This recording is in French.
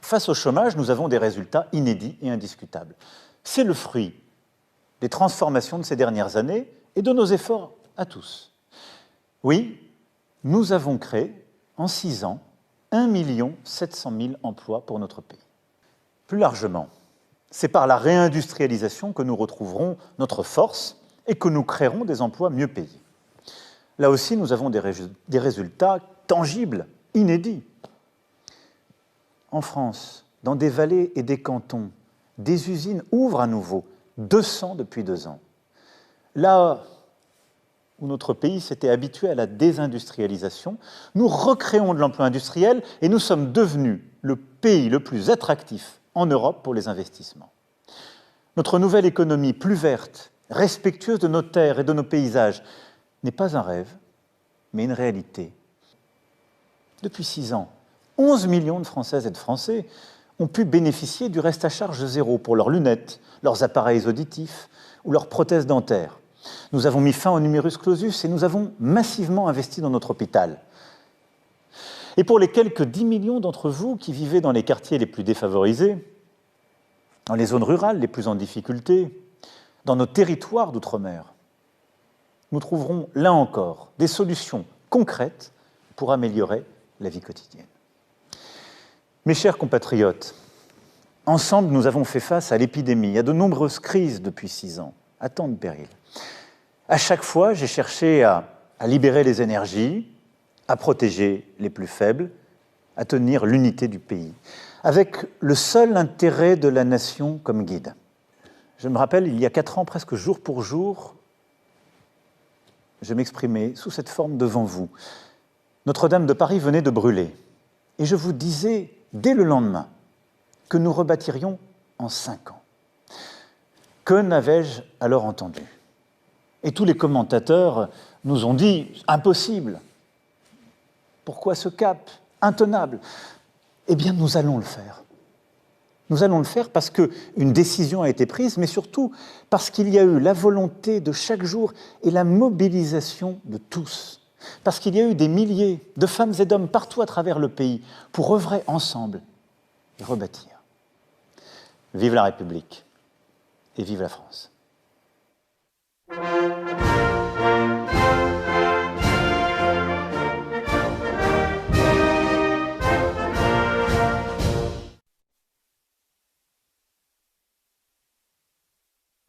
face au chômage, nous avons des résultats inédits et indiscutables. C'est le fruit des transformations de ces dernières années et de nos efforts à tous. Oui, nous avons créé, en 6 ans, 1 700 000 emplois pour notre pays. Plus largement, c'est par la réindustrialisation que nous retrouverons notre force et que nous créerons des emplois mieux payés. Là aussi, nous avons des résultats tangibles, inédits. En France, dans des vallées et des cantons, des usines ouvrent à nouveau, 200 depuis 2 ans. Là où notre pays s'était habitué à la désindustrialisation, nous recréons de l'emploi industriel et nous sommes devenus le pays le plus attractif en Europe pour les investissements. Notre nouvelle économie plus verte, respectueuse de nos terres et de nos paysages, n'est pas un rêve, mais une réalité. Depuis 6 ans, 11 millions de Françaises et de Français ont pu bénéficier du reste à charge zéro pour leurs lunettes, leurs appareils auditifs ou leurs prothèses dentaires. Nous avons mis fin au numerus clausus et nous avons massivement investi dans notre hôpital. Et pour les quelques 10 millions d'entre vous qui vivez dans les quartiers les plus défavorisés, dans les zones rurales les plus en difficulté, dans nos territoires d'outre-mer, nous trouverons là encore des solutions concrètes pour améliorer la vie quotidienne. Mes chers compatriotes, ensemble nous avons fait face à l'épidémie, à de nombreuses crises depuis 6 ans, à tant de périls. À chaque fois, j'ai cherché à libérer les énergies, à protéger les plus faibles, à tenir l'unité du pays, avec le seul intérêt de la nation comme guide. Je me rappelle, il y a 4 ans, presque jour pour jour, je m'exprimais sous cette forme devant vous. Notre-Dame de Paris venait de brûler, et je vous disais, dès le lendemain, que nous rebâtirions en 5 ans. Que n'avais-je alors entendu ? Et tous les commentateurs nous ont dit « impossible ». Pourquoi ce cap ? Intenable. Eh bien, nous allons le faire. Nous allons le faire parce qu'une décision a été prise, mais surtout parce qu'il y a eu la volonté de chaque jour et la mobilisation de tous. Parce qu'il y a eu des milliers de femmes et d'hommes partout à travers le pays pour œuvrer ensemble et rebâtir. Vive la République et vive la France.